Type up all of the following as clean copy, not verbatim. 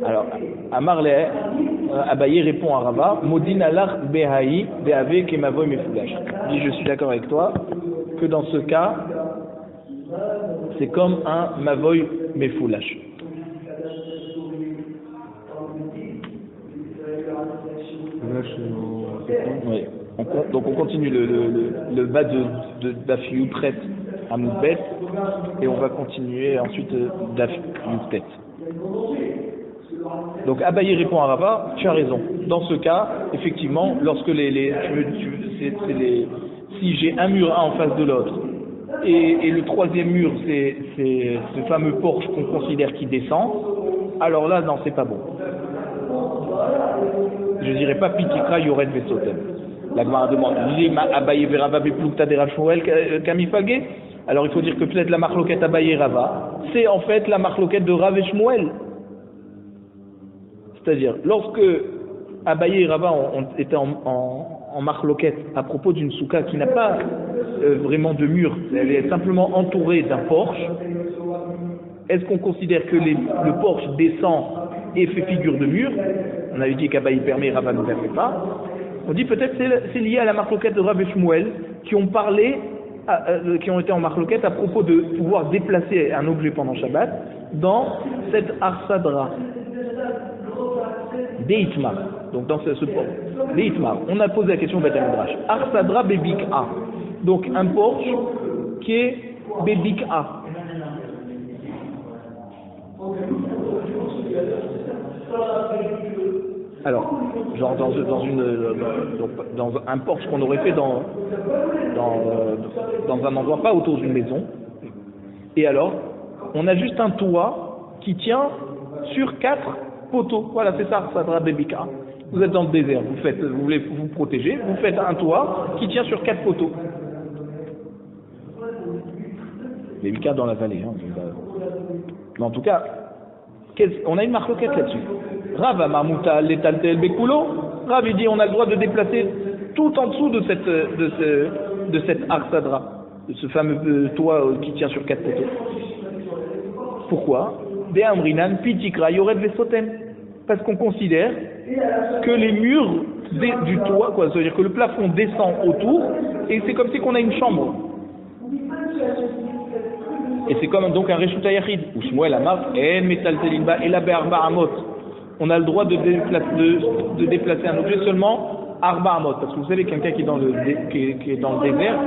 Alors, Amarle, Abaye répond à Rava, Modin alach behaï beave kemavoy mefoulash. Il dit, je suis d'accord avec toi que dans ce cas, c'est comme un mavoy mefoulash. Oui. Donc on continue le bas de Daf Yudret à Moudbet et on va continuer ensuite Daf Yudtet. Donc Abaye répond à Rava, tu as raison. Dans ce cas, effectivement, lorsque si j'ai un mur A en face de l'autre et le troisième mur c'est ce fameux porche qu'on considère qui descend, alors là non, c'est pas bon. Je dirais pas Pitikra Yored Vesotem. La Gemara demande Abaye Verava Beplukta de Rav Shmuel Kamifage. Alors il faut dire que peut-être la marloquette Abaye Rava, c'est en fait la marloquette de Rav et Shmuel. C'est-à-dire, lorsque Abaye et Rava étaient en marloquette à propos d'une souka qui n'a pas vraiment de mur, elle est simplement entourée d'un porche, est-ce qu'on considère que le porche descend et fait figure de mur? On avait dit qu'Abaye permet et Rava ne permet pas. On dit peut-être c'est lié à la marloquette de Rav et Shmuel qui ont été en marloquette à propos de pouvoir déplacer un objet pendant Shabbat dans cette arsadra. Deitmar. Donc dans ce port. Deitmar. On a posé la question au Beth Midrash. Arsadra bebik'a. Donc un porche qui est bebik'a. Alors, genre dans un porche qu'on aurait fait dans un endroit pas autour d'une maison. Et alors, on a juste un toit qui tient sur 4 poteaux. Voilà, c'est ça, Sadra Bebika. Vous êtes dans le désert, vous voulez vous protéger, vous faites un toit qui tient sur 4 poteaux. Bebika dans la vallée. Mais en tout cas, on a une marloquette là-dessus. Rav Amamouta Letaltel Bekulo. Rav il dit on a le droit de déplacer tout en dessous de cette arsadra, de ce fameux toit qui tient sur 4 poteaux. Pourquoi? De Amrinan Pitikra Yored Vesotem. Parce qu'on considère que les murs du toit, c'est-à-dire que le plafond descend autour, et c'est comme si qu'on a une chambre. Et c'est comme donc un Reshuta Yachid, où Shmuel Amar, En Metaltelinba et la Be'arba Amot. On a le droit de déplacer un objet seulement Arba Amot. Parce que vous savez, quelqu'un qui est dans le désert,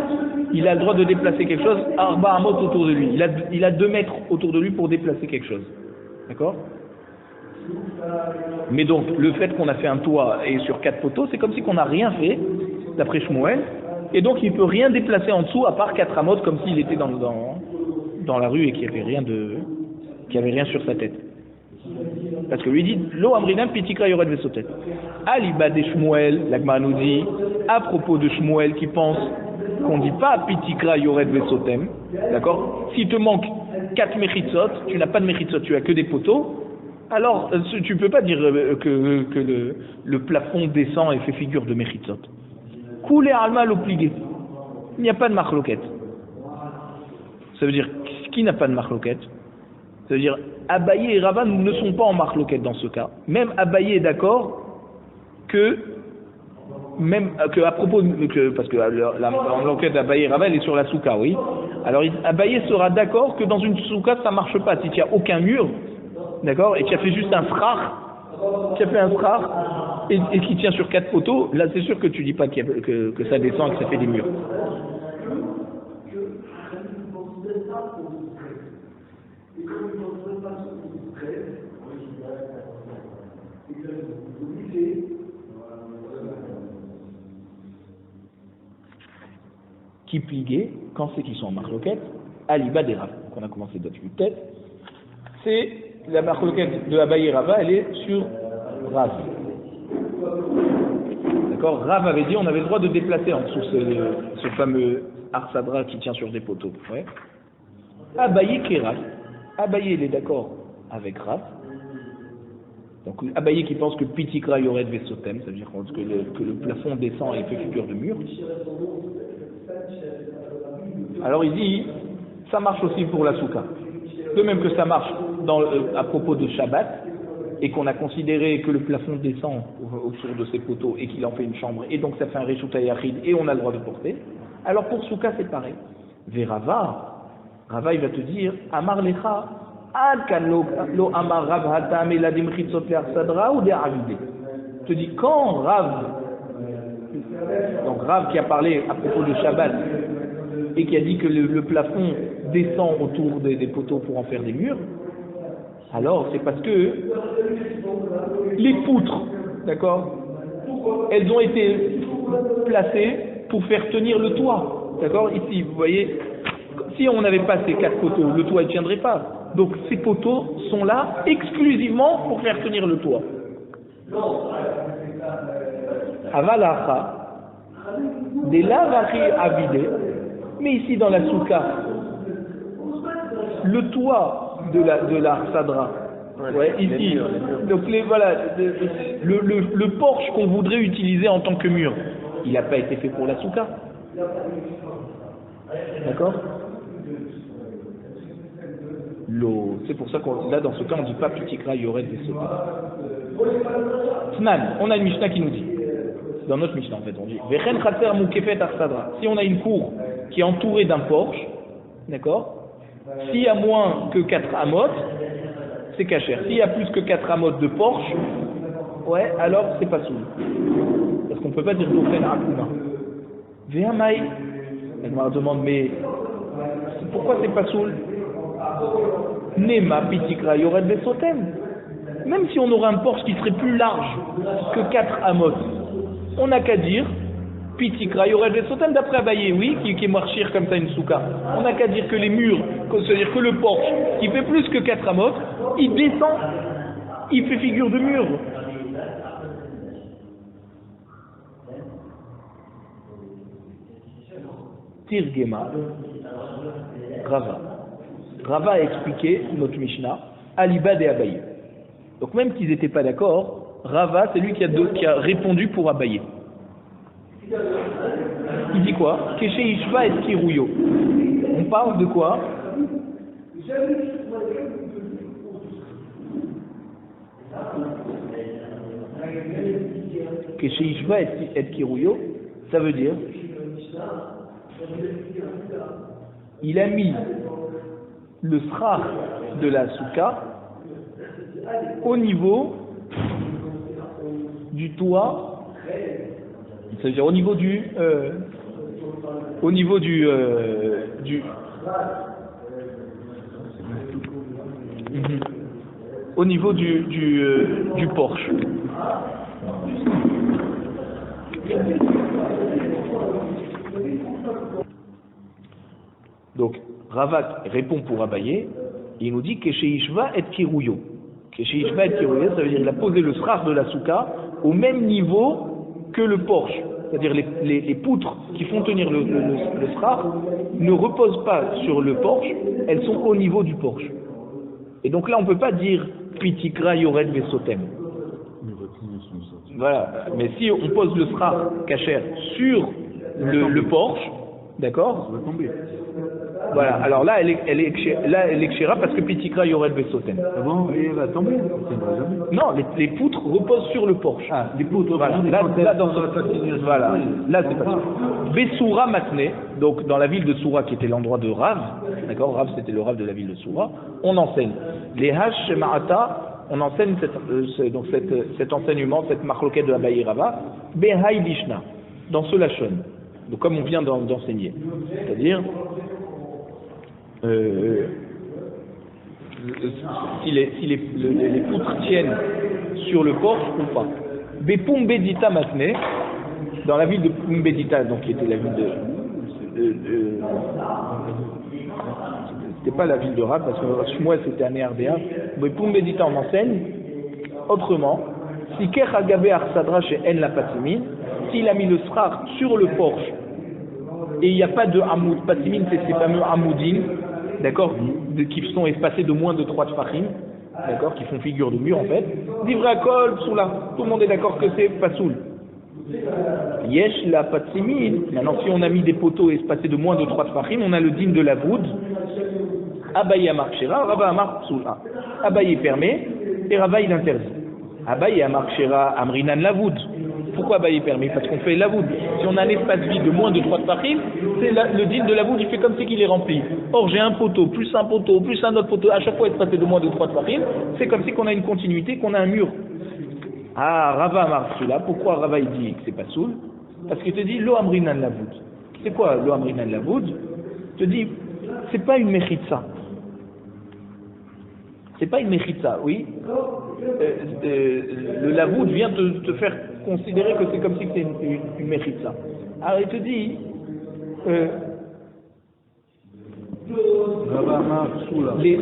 il a le droit de déplacer quelque chose Arba Amot autour de lui. Il a 2 mètres autour de lui pour déplacer quelque chose. D'accord? Mais donc, le fait qu'on a fait un toit et sur 4 poteaux, c'est comme si qu'on n'a rien fait, d'après Shmuel, et donc il ne peut rien déplacer en dessous à part 4 amot, comme s'il était dans la rue et qu'il n'y avait rien sur sa tête. Parce que lui dit Lo Amrinam Pitikra Yored Vesotet. Aliba de Shmuel, l'Agma nous dit, à propos de Shmuel qui pense qu'on ne dit pas Pitikra Yored Vesotem, d'accord? S'il te manque 4 mechitzot, tu n'as pas de mechitzot, tu as que des poteaux, alors tu ne peux pas dire que le plafond descend et fait figure de mechitzot. Koulé alma l'obligé. Il n'y a pas de marloquette. Ça veut dire, qui n'a pas de marloquette? Ça veut dire, Abaye et Rava ne sont pas en marloquette dans ce cas. Même Abaye est d'accord à propos parce que l'enquête d'Abaye et Rava elle est sur la souka, oui. Alors Abaye sera d'accord que dans une souka ça marche pas si tu n'as aucun mur, d'accord, et tu as fait juste un frare, et qui tient sur 4 poteaux, là c'est sûr que tu dis pas que ça descend et que ça fait des murs. Qui pliguait, quand c'est qu'ils sont en marloquette, Aliba des Rav. Donc on a commencé d'autres tête. C'est la marloquette de Abaye et Rava, elle est sur Rav. D'accord? Rav avait dit on avait le droit de déplacer en dessous ce fameux arsadra qui tient sur des poteaux. Ouais. Abaye qui est Rav. Abaye il est d'accord avec Rav. Donc Abaye qui pense que Pitikra Yored Vesotem, ça veut dire que le plafond descend et fait figure de mur. Alors il dit, ça marche aussi pour la souka. De même que ça marche à propos de Shabbat, et qu'on a considéré que le plafond descend autour de ces poteaux et qu'il en fait une chambre, et donc ça fait un Reshut Hayachid et on a le droit de porter, alors pour Souka c'est pareil. Rava il va te dire, Amar Lecha, Ad kan lo Amar Rav Hatam eladim chitzot le'arsadra ou de'avide. Je te dis, quand Rav qui a parlé à propos de Shabbat et qui a dit que le plafond descend autour des poteaux pour en faire des murs, alors c'est parce que les poutres, d'accord, elles ont été placées pour faire tenir le toit, d'accord. Ici, vous voyez, si on n'avait pas ces 4 poteaux, le toit ne tiendrait pas. Donc ces poteaux sont là exclusivement pour faire tenir le toit. Avalacha, des lavachi avidés, mais ici dans la souka, le toit de la sadra, ouais, ici, les murs. Donc le porche qu'on voudrait utiliser en tant que mur, il n'a pas été fait pour la souka, d'accord. C'est pour ça qu'on là dans ce cas on dit pas pitikra yored des sotas. Tnan, on a une Mishnah qui nous dit, dans notre Mishnah en fait, on dit Vechen Khatser Mukefet Arsadra. Si on a une cour qui est entourée d'un porche, d'accord, s'il y a moins que 4 amot, c'est kasher. S'il y a plus que 4 amot de porche, ouais, alors c'est pas soul. Parce qu'on ne peut pas dire Dofen Akuma. Vehamai, elle me demande, mais pourquoi c'est pas soul? Nema pitikra yored besotem. Même si on aurait un porche qui serait plus large que 4 amot, on n'a qu'à dire pitikra yored besotem d'après Abaye, oui, qui est marchir comme ça une souka. On n'a qu'à dire que les murs, c'est-à-dire que le porche qui fait plus que 4 amot, il descend, il fait figure de mur. Tirgema, Rava a expliqué notre Mishnah, Alibad et Abaye. Donc même qu'ils n'étaient pas d'accord, Rava c'est lui qui a répondu pour Abaye. Il dit quoi? Keshe Ishva et Kirouyo. On parle de quoi? Keshe Ishva et Kirouyo, ça veut dire il a mis le srach de la souka au niveau du toit, c'est-à-dire au niveau du porche. Donc Ravak répond pour Abaye, il nous dit Keshe Ishva et Kirouyo. Keshe Ishva et Kirouyo, ça veut dire qu'il a posé le srach de la souka au même niveau que le porche. C'est-à-dire les poutres qui font tenir le srach ne reposent pas sur le porche, elles sont au niveau du porche. Et donc là on ne peut pas dire Pitikra Yored Vesotem. Voilà, mais si on pose le srach kasher sur le porche, d'accord, ça va tomber. Voilà, alors là, elle est kshira parce que Pitikra Yorel Besoten. Ah bon, et elle va tomber? Non, les poutres reposent sur le porche. Ah, les poutres, voilà. Là, c'est pas sûr. Bessoura Matne, donc dans la ville de Soura qui était l'endroit de Rav, d'accord, Rav c'était le Rav de la ville de Soura, on enseigne. Les Hash Ma'ata, on enseigne cet enseignement, cette marloquette de Abaye Rava, Behai Lishna, dans ce Lachon. Donc comme on vient d'enseigner. C'est-à-dire, si les poutres tiennent sur le porche ou pas. Bepumbedita Matne, dans la ville de Pumbedita, donc qui était la ville c'était pas la ville de Rav, parce que Shmuel c'était un RDA. Bepumbedita on enseigne autrement. Si Kech Agabe Arsadra chez En la Patimine, s'il a mis le srach sur le porche, et il n'y a pas de hamoud, patimine c'est ces fameux hamoudines, d'accord, qui sont espacés de moins de 3 tfachim, d'accord, qui font figure de mur en fait. Divrakol, soula, tout le monde est d'accord que c'est pasoul. Yesh la patimine, maintenant si on a mis des poteaux espacés de moins de 3 tfachim, on a le din de la voûte. Abaye Amar Kshira, Rabba Amar Psoula. Abaye permet, et Rava il interdit. Abaye Amar Kshera Amrinan Lavoud. Pourquoi Abaye permet? Parce qu'on fait Lavoud. Si on a un espace vide de moins de 3 tfachim, le din de Lavoud il fait comme si qu'il est rempli. Or j'ai un poteau, plus un autre poteau, à chaque fois espacé de moins de 3 tfachim, c'est comme si qu'on a une continuité, qu'on a un mur. Ah, Rava Amar Kshera, pourquoi Rava il dit que c'est pas soul? Parce qu'il te dit Lo Amrinan Lavoud. C'est quoi Lo Amrinan Lavoud? Il te dit, c'est pas une mechitza. C'est pas une mechitza, oui. Le lavoud vient te faire considérer que c'est comme si c'était une mechitza. Alors il te dit,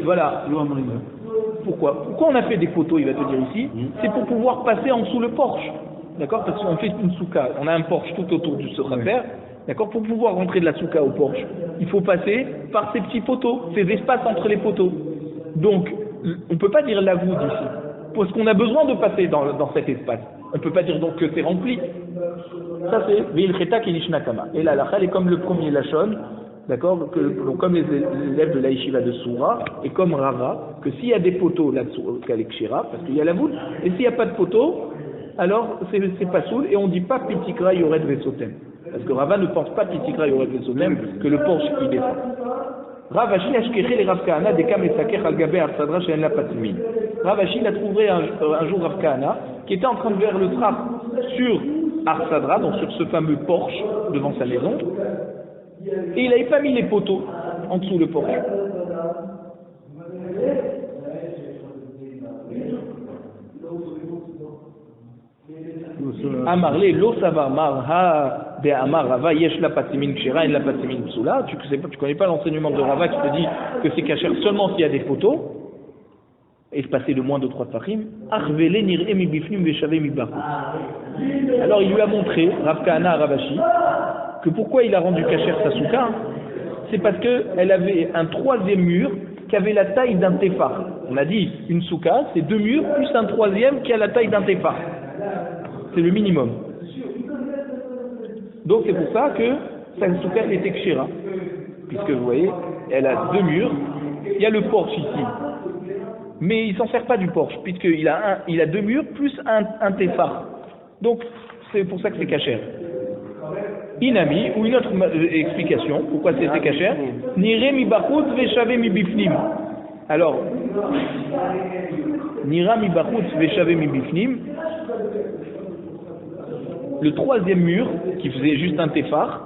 voilà. Pourquoi on a fait des poteaux, il va te dire ici? C'est pour pouvoir passer en dessous le porche. D'accord? Parce qu'on fait une souka, on a un porche tout autour du sochafer. D'accord? Pour pouvoir rentrer de la souka au porche, il faut passer par ces petits poteaux, ces espaces entre les poteaux. Donc, on ne peut pas dire lavoud ici, parce qu'on a besoin de passer dans cet espace. On ne peut pas dire donc que c'est rempli. Ça c'est Veil Cheta Kelishna Kama. Et la halakha est comme le premier Lachon, d'accord, comme les élèves de la Yeshiva de Soura, et comme Rava, que s'il y a des poteaux là-dessous, qu'avec Shira, parce qu'il y a lavoud, et s'il n'y a pas de poteaux, alors c'est pas soul, et on ne dit pas Pitikra Yored Vesotem. Parce que Rava ne pense pas Pitikra Yored Vesotem, que le porche il descend. Rav Ashi Ashkeché les Rav Kahana des Kamesakech al Gabé Arsadra She'en la Patmin. Rav Ashi a trouvé un jour Rav Kahana qui était en train de faire le trap sur Arsadra, donc sur ce fameux porche devant sa maison, et il n'avait pas mis les poteaux en dessous le porche. Amarle lo savar mar ha de amar Rava yesh la patimin kshira et la patimin psula. Tu connais pas l'enseignement de Rava qui te dit que c'est kasher seulement s'il y a des poteaux espacés de moins de 3 tfachim. Arvele nir'e mi bifnim veshave mi bachut. Alors il lui a montré Rav Kahana à Rav Ashi que pourquoi il a rendu kasher sa souka, c'est parce que elle avait un troisième mur qui avait la taille d'un téphar. On a dit une souka, c'est 2 murs plus un troisième qui a la taille d'un téphar. C'est le minimum. Donc c'est pour ça que sa souka était kshira. Puisque vous voyez, elle a 2 murs, il y a le porche ici. Mais il ne s'en sert pas du porche, puisqu'il a 2 murs plus un téphar. Donc c'est pour ça que c'est kasher. Inami, ou une autre explication, pourquoi c'était kasher, Nire mi bachut veshave mi bifnim. Alors, Nira mi bachut veshave mi bifnim, le troisième mur, qui faisait juste un téphar,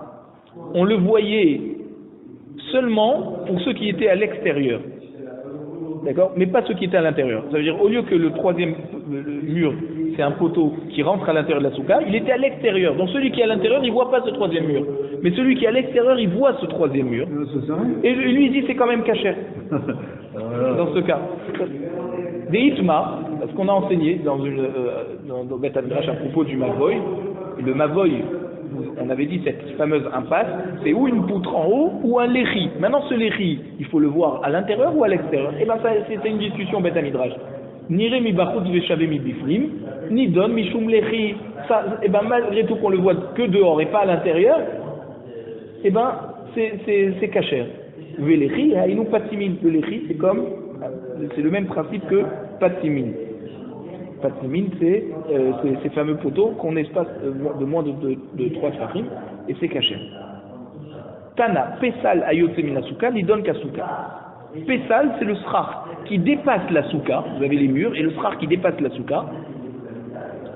on le voyait seulement pour ceux qui étaient à l'extérieur. D'accord? Mais pas ceux qui étaient à l'intérieur. Ça veut dire, au lieu que le troisième mur, c'est un poteau qui rentre à l'intérieur de la souka, il était à l'extérieur. Donc celui qui est à l'intérieur, il ne voit pas ce troisième mur. Mais celui qui est à l'extérieur, il voit ce troisième mur. Et lui, il dit, c'est quand même kasher. Dans ce cas. Des hitma, parce qu'on a enseigné dans Beth Midrash à propos du Mavoy, le Mavoy, on avait dit cette fameuse impasse, c'est ou une poutre en haut ou un léchi. Maintenant ce léchi, il faut le voir à l'intérieur ou à l'extérieur. Et bien ça c'était une discussion Beth Midrash. Nire mi bachut veshave mi biflim, ni don mi shum léchi. Ça, et ben malgré tout qu'on le voit que dehors et pas à l'intérieur, et ben c'est kasher. Le léchi, haïnou patimin. Le léchi c'est le même principe que patimin. Patimin, c'est ces fameux poteaux qu'on espace de moins de 3 tfachim, et c'est caché. Tana, Pesal ayotse min souka, lidon kasuka. Pesal, c'est le srach qui dépasse la souka, vous avez les murs, et le srach qui dépasse la souka,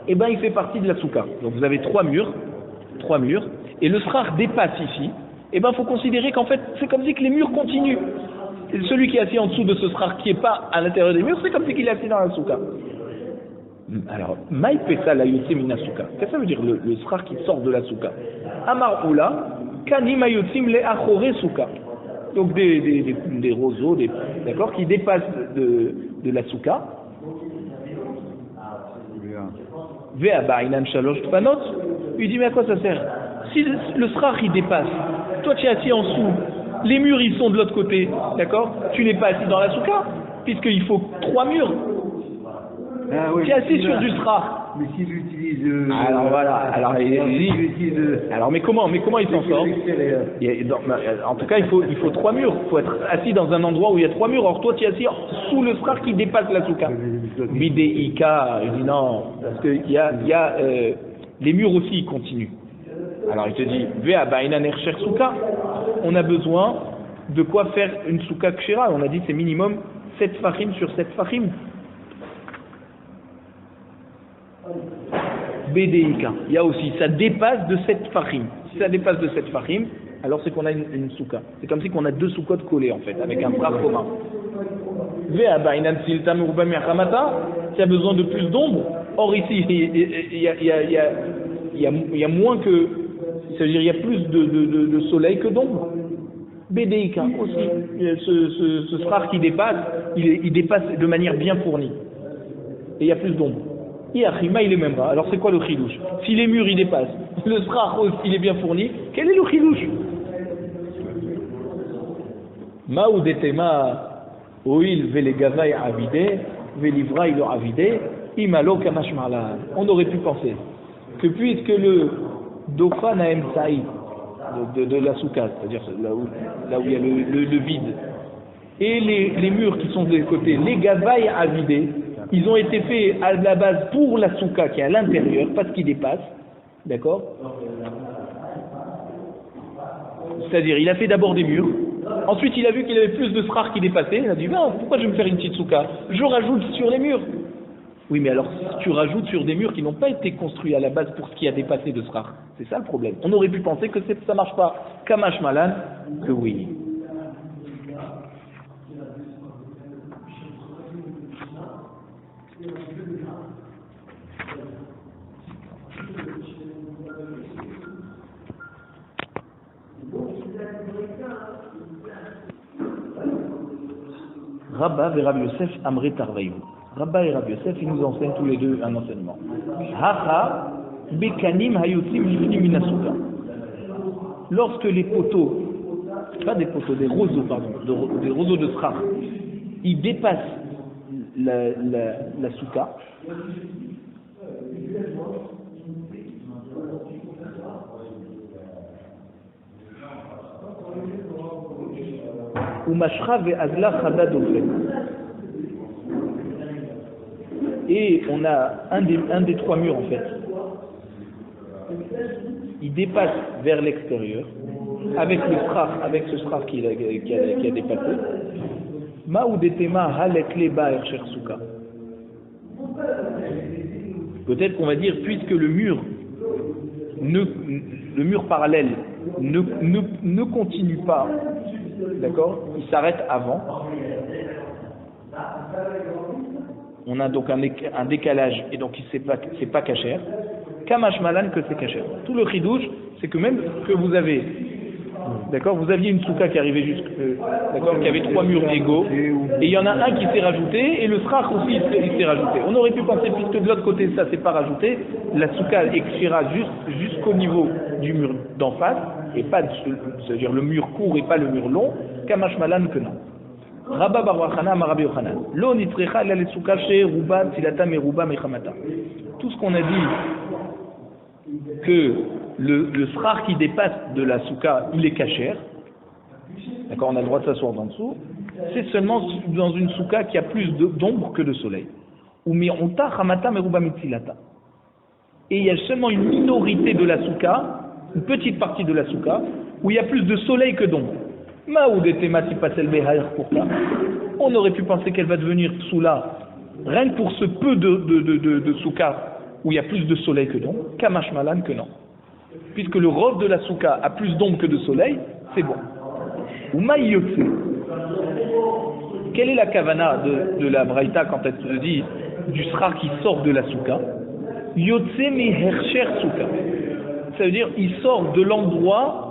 et ben il fait partie de la souka. Donc vous avez 3 murs, et le srach dépasse ici, et ben il faut considérer qu'en fait, c'est comme si que les murs continuent. Et celui qui est assis en dessous de ce srach qui n'est pas à l'intérieur des murs, c'est comme si qu'il est assis dans la souka. Alors, Maï Pesa la Yotse Minasuka. Qu'est-ce que ça veut dire le srar qui sort de la souka? Amar Oula, Kani Mayotim le Achore Souka. Donc des roseaux, d'accord, qui dépassent de la souka. Vea Ba'inan Shalosh Tfanot. Il dit mais à quoi ça sert? Si le srar il dépasse, toi tu es assis en dessous, les murs ils sont de l'autre côté, d'accord? Tu n'es pas assis dans la souka, puisqu'il faut 3 murs. Ah, oui, tu es assis sur du srach. Mais s'il utilise... alors voilà, alors mais comment il s'en sort? En tout cas, il faut 3 murs. Il faut être assis dans un endroit où il y a 3 murs. Or toi, tu es assis sous le srar qui dépasse la souka. Bidéika, il dit non, parce que il y a les murs aussi ils continuent. Alors il te dit, Vea ba'ina nercher souka. On a besoin de quoi faire une souka kshira. On a dit c'est minimum 7 fachim sur 7 fachim. BDIK. Il y a aussi, ça dépasse de 7 fachim. Si ça dépasse de 7 fachim, alors c'est qu'on a une souka. C'est comme si on a 2 soukottes collées en fait, avec un bras commun. Tu as besoin de plus d'ombre. Or ici, il y a moins que, c'est-à-dire il y a plus de soleil que d'ombre. BDIK aussi, ce srar qui dépasse, il dépasse de manière bien fournie. Et il y a plus d'ombre. Il est même pas. Alors c'est quoi le chilouche? Si les murs ils dépassent, le srar il est bien fourni, quel est le chilouche? Maoudetema oil velegavai avide velivra ilo avide imalo kamash malan. On aurait pu penser que puisque le Dofa Naem Saïd de la soukha, c'est-à-dire là où il y a le vide, et les murs qui sont des côtés, les gavailles à vider, ils ont été faits à la base pour la soukha qui est à l'intérieur, pas ce qui dépasse, d'accord? C'est-à-dire, il a fait d'abord des murs, ensuite il a vu qu'il avait plus de srar qui dépassait, il a dit, ben, pourquoi je vais me faire une petite soukha? Je rajoute sur les murs. Oui, mais alors, si tu rajoutes sur des murs qui n'ont pas été construits à la base pour ce qui a dépassé de srar, c'est ça le problème. On aurait pu penser que ça marche pas. Kamash Malan, que oui. Rabba et Rabbi Yosef Amre Tarvaïou. Rabba et Rabbi Yosef, ils nous enseignent tous les deux un enseignement. Hacha bekanim hayutim livnim minasuka. Lorsque les poteaux, pas des poteaux, des roseaux, pardon, des roseaux de srar, ils dépassent la souka, ou mashra ve'azla chadad ofen. Et on a un des 3 murs en fait. Il dépasse vers l'extérieur avec ce srar qui a dépassé. Ma'oudetema halekleba ercher souka. Peut-être qu'on va dire puisque le mur parallèle ne continue pas, d'accord, il s'arrête avant. On a donc un décalage et donc c'est pas cachère. Kamash Malan que c'est cachère. Tout le chidouche, c'est que même que vous avez, d'accord, vous aviez une souka qui arrivait d'accord, qui avait 3 murs égaux, et il y en a un qui s'est rajouté et le srar aussi il s'est rajouté. On aurait pu penser puisque de l'autre côté ça s'est pas rajouté, la souka écrira jusqu'au niveau du mur d'en face et pas, c'est-à-dire le mur court et pas le mur long. Kamash Malan que non. Rabba bar Yochanan Rabbi Yochanan. Lo nitrecha ila lesouka she ruba tilata meruba mechamata. Tout ce qu'on a dit que le srar qui dépasse de la souka, il est cachère. D'accord, on a le droit de s'asseoir en dessous. C'est seulement dans une souka qui a plus d'ombre que de soleil. Ou mi'onta chamata meruba mitzilata. Et il y a seulement une minorité de la souka, une petite partie de la souka, où il y a plus de soleil que d'ombre. On aurait pu penser qu'elle va devenir psoula, rien que pour ce peu de souka où il y a plus de soleil que d'ombre, kamash malan que non. Puisque le rov de la souka a plus d'ombre que de soleil, c'est bon. Ou maïyotse. Quelle est la kavana de la braïta quand elle te dit du srar qui sort de la souka? Yotse mi hercher souka. Ça veut dire il sort de l'endroit.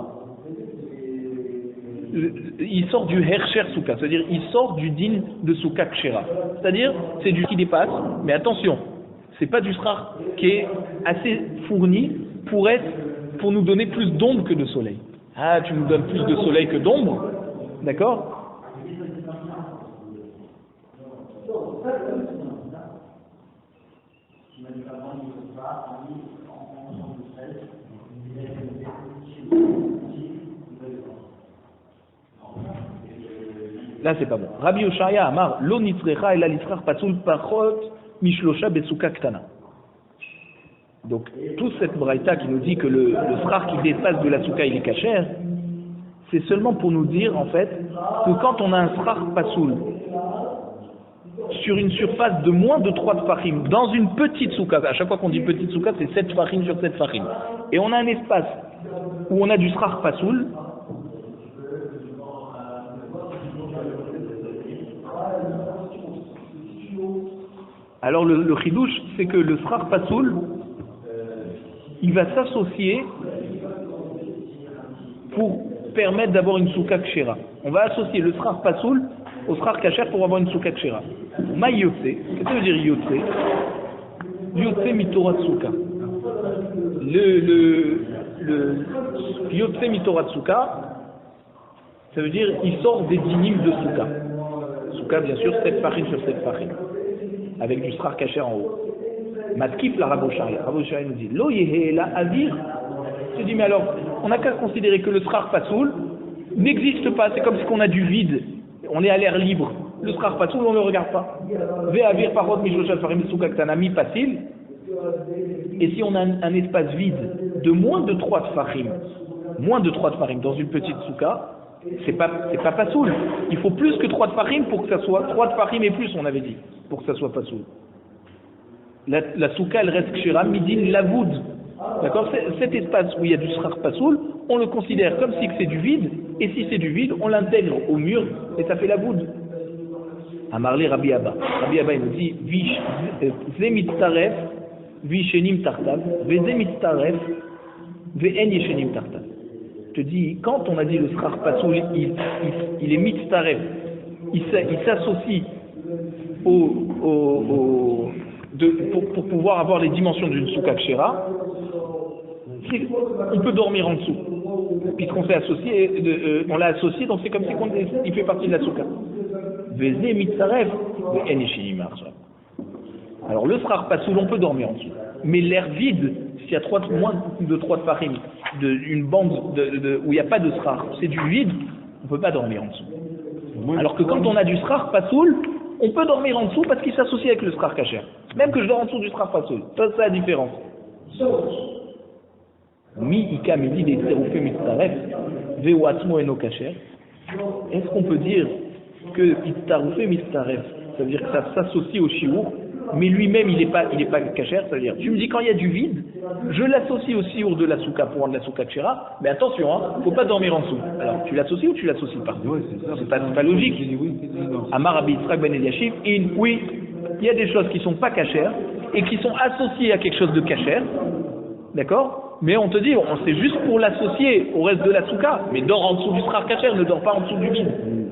Il sort du hercher souka, c'est-à-dire il sort du din de souka kshera. C'est-à-dire c'est du qui dépasse, mais attention, c'est pas du srar qui est assez fourni pour nous donner plus d'ombre que de soleil. Ah, tu nous donnes plus de soleil que d'ombre, d'accord? Là, c'est pas bon. Rabbi Oshaya Amar, lo nitzrecha ela litzrach pasul pachot mishlosha besuka ktana. Donc, toute cette braïta qui nous dit que le srar qui dépasse de la souka, il est kasher, c'est seulement pour nous dire, en fait, que quand on a un srar pasoul sur une surface de moins de 3 tfachim, dans une petite souka, à chaque fois qu'on dit petite souka, c'est 7 tfachim sur 7 tfachim, et on a un espace où on a du srar pasoul, alors le chidouche, c'est que le srar pasoul, il va s'associer pour permettre d'avoir une souka kshera. On va associer le srar pasoul au srar kasher pour avoir une souka kshera. Ma yotse, qu'est-ce que ça veut dire yotse? Yotse mitorat souka. Le yotse mitorat souka, ça veut dire il sort des dynimes de souka. Souka, bien sûr, 7 farines sur 7 farines, avec du srar kasher en haut. Matkif la Raboshaya. Raboshaya nous dit Lo yehe la avir. Je dis, mais alors, on n'a qu'à considérer que le srar pasoul n'existe pas. C'est comme si on a du vide. On est à l'air libre. Le srar pasoul, on ne le regarde pas. Ve avir parot mishlosha farim souka ktanami pasil. Et si on a un espace vide de moins de 3 tfarim, dans une petite souka, c'est pas pasoul. Il faut plus que 3 tfarim pour que ça soit 3 tfarim et plus, on avait dit, pour que ça soit pasoul. La souka, elle reste kshira, midin lavoud. D'accord? Cet espace où il y a du srar pasoul, on le considère comme si c'est du vide, et si c'est du vide, on l'intègre au mur, et ça fait la voud. Amarli Rabbi Abba. Rabbi Abba, il nous dit, Zemit taref, vishenim tartav, vezemit taref, ve'en yeshenim tartav. Je te dis, quand on a dit le srar pasoul, il est mitzaref, il s'associe pour pouvoir avoir les dimensions d'une souka kshera, on peut dormir en dessous. Puisqu'on s'est associé, on l'a associé, donc c'est comme si il fait partie de la souka. Alors le srar pasoul, on peut dormir en dessous. Mais l'air vide, s'il y a moins de 3 tfarim, une bande où il n'y a pas de srar, c'est du vide, on ne peut pas dormir en dessous. Alors que quand on a du srar pasoul, on peut dormir en dessous parce qu'il s'associe avec le srar kasher. Même que je dors en dessous du srar pasoul. Ça, c'est la différence. Mi ika midi des teroufé mitzaref, vewatzmo eno kasher. Est-ce qu'on peut dire que teroufé mitzaref, ça veut dire que ça s'associe au shiur, mais lui-même il est pas kasher, ça veut dire, tu me dis quand il y a du vide, je l'associe au shiur de la souka pour rendre la souka kshera, mais attention, faut pas dormir en dessous. Alors, tu l'associes ou tu l'associes pas? C'est pas logique. Amar Rabbi Yitzhak ben Eliashiv, oui, il y a des choses qui sont pas kasher et qui sont associées à quelque chose de kasher, d'accord? Mais on te dit, c'est juste pour l'associer au reste de la souka, mais dors en dessous du srar kasher, ne dors pas en dessous du vide.